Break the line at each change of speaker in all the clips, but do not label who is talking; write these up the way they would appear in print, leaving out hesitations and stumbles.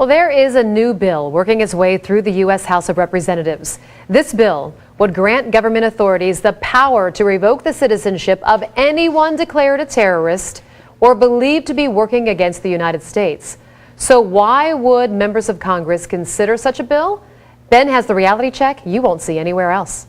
Well, there is a new bill working its way through the U.S. House of Representatives. This bill would grant government authorities the power to revoke the citizenship of anyone declared a terrorist or believed to be working against the United States. So why would members of Congress consider such a bill? Ben has the reality check you won't see anywhere else.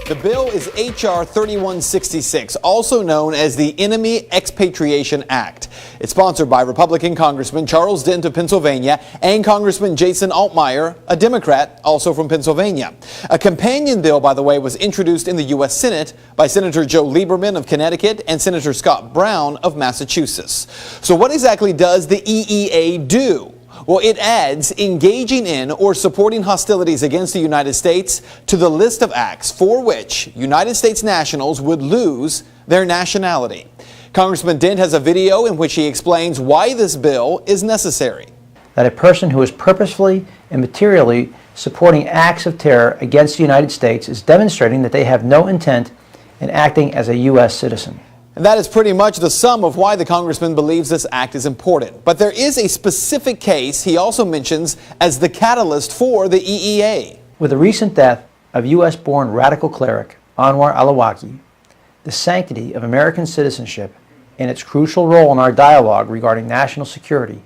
The bill is H.R. 3166, also known as the Enemy Expatriation Act. It's sponsored by Republican Congressman Charles Dent of Pennsylvania and Congressman Jason Altmaier, a Democrat, also from Pennsylvania. A companion bill, by the way, was introduced in the U.S. Senate by Senator Joe Lieberman of Connecticut and Senator Scott Brown of Massachusetts. So what exactly does the EEA do? Well, it adds engaging in or supporting hostilities against the United States to the list of acts for which United States nationals would lose their nationality. Congressman Dent has a video in which he explains why this bill is necessary.
That a person who is purposefully and materially supporting acts of terror against the United States is demonstrating that they have no intent in acting as a U.S. citizen.
And that is pretty much the sum of why the congressman believes this act is important. But there is a specific case he also mentions as the catalyst for the EEA.
With the recent death of U.S.-born radical cleric Anwar al-Awlaki, the sanctity of American citizenship and its crucial role in our dialogue regarding national security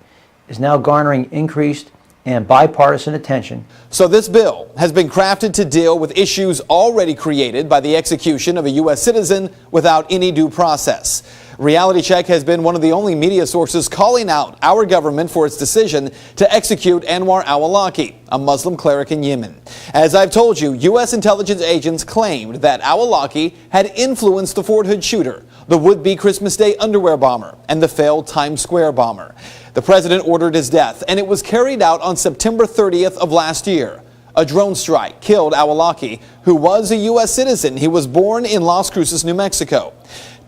is now garnering increased and bipartisan attention.
So this bill has been crafted to deal with issues already created by the execution of a U.S. citizen without any due process. Reality Check has been one of the only media sources calling out our government for its decision to execute Anwar al-Awlaki, a Muslim cleric in Yemen. As I've told you, U.S. intelligence agents claimed that al-Awlaki had influenced the Fort Hood shooter, the would-be Christmas Day underwear bomber, and the failed Times Square bomber. The president ordered his death, and it was carried out on September 30th of last year. A drone strike killed al-Awlaki, who was a U.S. citizen. He was born in Las Cruces, New Mexico.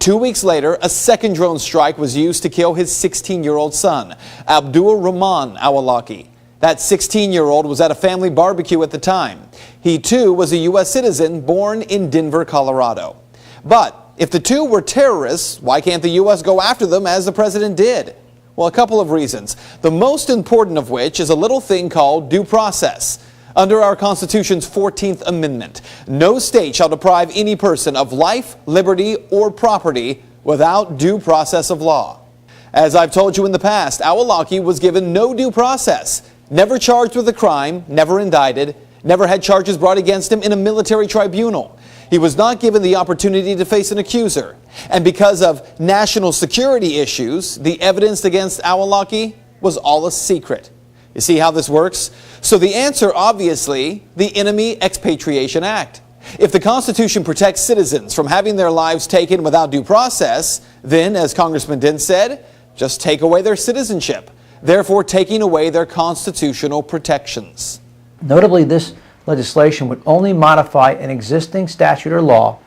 2 weeks later, a second drone strike was used to kill his 16-year-old son, Abdul Rahman al-Awlaki. That 16-year-old was at a family barbecue at the time. He, too, was a U.S. citizen born in Denver, Colorado. But if the two were terrorists, why can't the U.S. go after them as the president did? Well, a couple of reasons, the most important of which is a little thing called due process. Under our Constitution's 14th Amendment, no state shall deprive any person of life, liberty, or property without due process of law. As I've told you in the past, al-Awlaki was given no due process, never charged with a crime, never indicted, never had charges brought against him in a military tribunal. He was not given the opportunity to face an accuser. And because of national security issues, the evidence against al-Awlaki was all a secret. You see how this works? So the answer, obviously, the Enemy Expatriation Act. If the Constitution protects citizens from having their lives taken without due process, then, as Congressman Dent said, just take away their citizenship, therefore taking away their constitutional protections.
Notably, this legislation would only modify an existing statute or law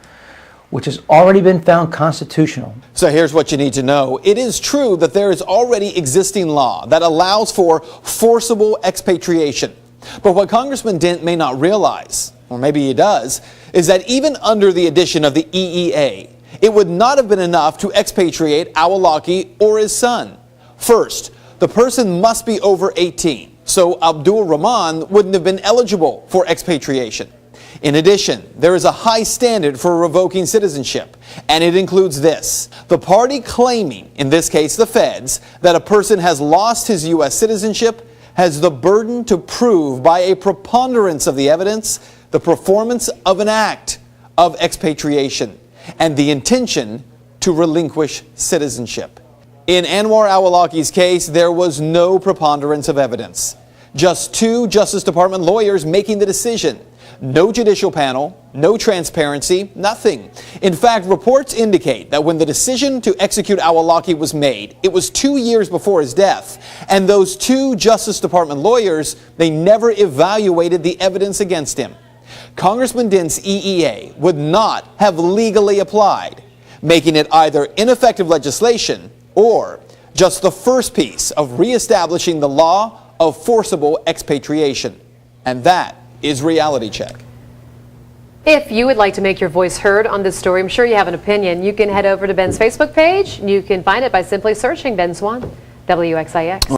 which has already been found constitutional.
So here's what you need to know. It is true that there is already existing law that allows for forcible expatriation. But what Congressman Dent may not realize, or maybe he does, is that even under the addition of the EEA, it would not have been enough to expatriate al-Awlaki or his son. First, the person must be over 18, so Abdul Rahman wouldn't have been eligible for expatriation. In addition, there is a high standard for revoking citizenship, and it includes this. The party claiming, in this case the feds, that a person has lost his U.S. citizenship has the burden to prove by a preponderance of the evidence the performance of an act of expatriation and the intention to relinquish citizenship. In Anwar al-Awlaki's case, there was no preponderance of evidence. Just two Justice Department lawyers making the decision. No judicial panel, no transparency, nothing. In fact, reports indicate that when the decision to execute al-Awlaki was made, it was 2 years before his death. And those two Justice Department lawyers, they never evaluated the evidence against him. Congressman Dent's EEA would not have legally applied, making it either ineffective legislation or just the first piece of reestablishing the law of forcible expatriation. And that is Reality Check.
If you would like to make your voice heard on this story, I'm sure you have an opinion, you can head over to Ben's Facebook page. You can find it by simply searching Ben Swan, WXIX.